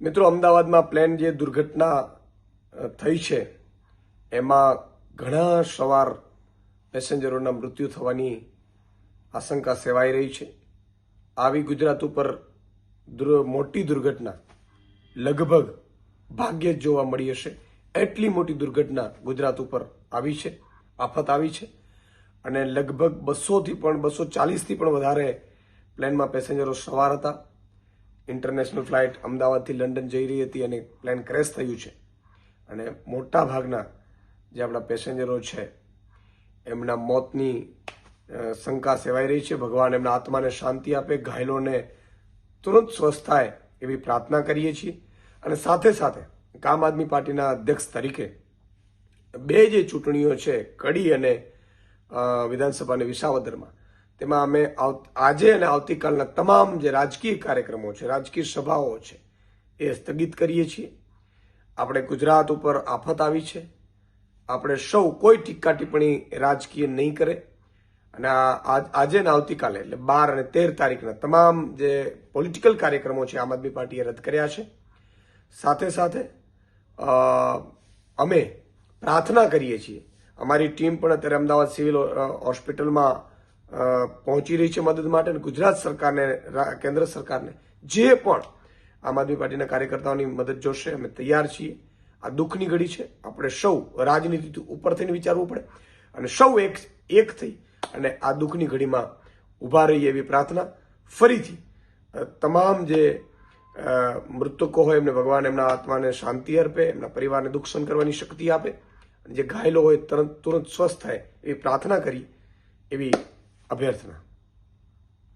મિત્રો, અમદાવાદમાં પ્લેન જે દુર્ઘટના થઈ છે એમાં ઘણા સવાર પેસેન્જરોના મૃત્યુ થવાની આશંકા સેવાઈ રહી છે. આવી ગુજરાત ઉપર મોટી દુર્ઘટના લગભગ ભાગ્યે જ જોવા મળી હશે. એટલી મોટી દુર્ઘટના ગુજરાત ઉપર આવી છે, આફત આવી છે. અને લગભગ 240થી પણ વધારે પ્લેનમાં પેસેન્જરો સવાર હતા. ઇન્ટરનેશનલ ફ્લાઇટ અમદાવાદથી લંડન જઈ રહી હતી અને પ્લેન ક્રેશ થયું છે. અને મોટા ભાગના જે આપણા પેસેન્જરો છે એમના મોતની શંકા સેવાઈ રહી છે. ભગવાન એમના આત્માને શાંતિ આપે, ઘાયલોને તુરંત સ્વસ્થ થાય એવી પ્રાર્થના કરીએ છીએ. અને સાથે સાથે આમ આદમી પાર્ટીના અધ્યક્ષ તરીકે બે જે ચૂંટણીઓ છે, કડી અને વિધાનસભાની વિસાવદરમાં, તેમાં અમે આજે અને આવતીકાલના તમામ જે રાજકીય કાર્યક્રમો છે, રાજકીય સભાઓ છે, એ સ્થગિત કરીએ છીએ. આપણે ગુજરાત ઉપર આફત આવી છે, આપણે સૌ કોઈ ટીકા ટિપ્પણી રાજકીય નહીં કરે. અને આજે ને આવતીકાલે એટલે 12 અને 13 તારીખના તમામ જે પોલિટિકલ કાર્યક્રમો છે આમ આદમી પાર્ટીએ રદ કર્યા છે. સાથે સાથે અમે પ્રાર્થના કરીએ છીએ. અમારી ટીમ પણ અત્યારે અમદાવાદ સિવિલ હોસ્પિટલમાં પહોંચી રહી છે મદદ માટે. અને ગુજરાત સરકારને, કેન્દ્ર સરકારને જે પણ આમ આદમી પાર્ટીના કાર્યકર્તાઓની મદદ જોશે અમે તૈયાર છીએ. આ દુઃખની ઘડી છે, આપણે સૌ રાજનીતિ ઉપર થઈને વિચારવું પડે અને સૌ એક થઈ અને આ દુઃખની ઘડીમાં ઊભા રહીએ એવી પ્રાર્થના. ફરીથી તમામ જે મૃતકો હોય એમને ભગવાન એમના આત્માને શાંતિ અર્પે, એમના પરિવારને દુઃખ સહન કરવાની શક્તિ આપે. જે ઘાયલો હોય તુરંત સ્વસ્થ થાય એવી પ્રાર્થના કરી, એવી અભ્યર્થના.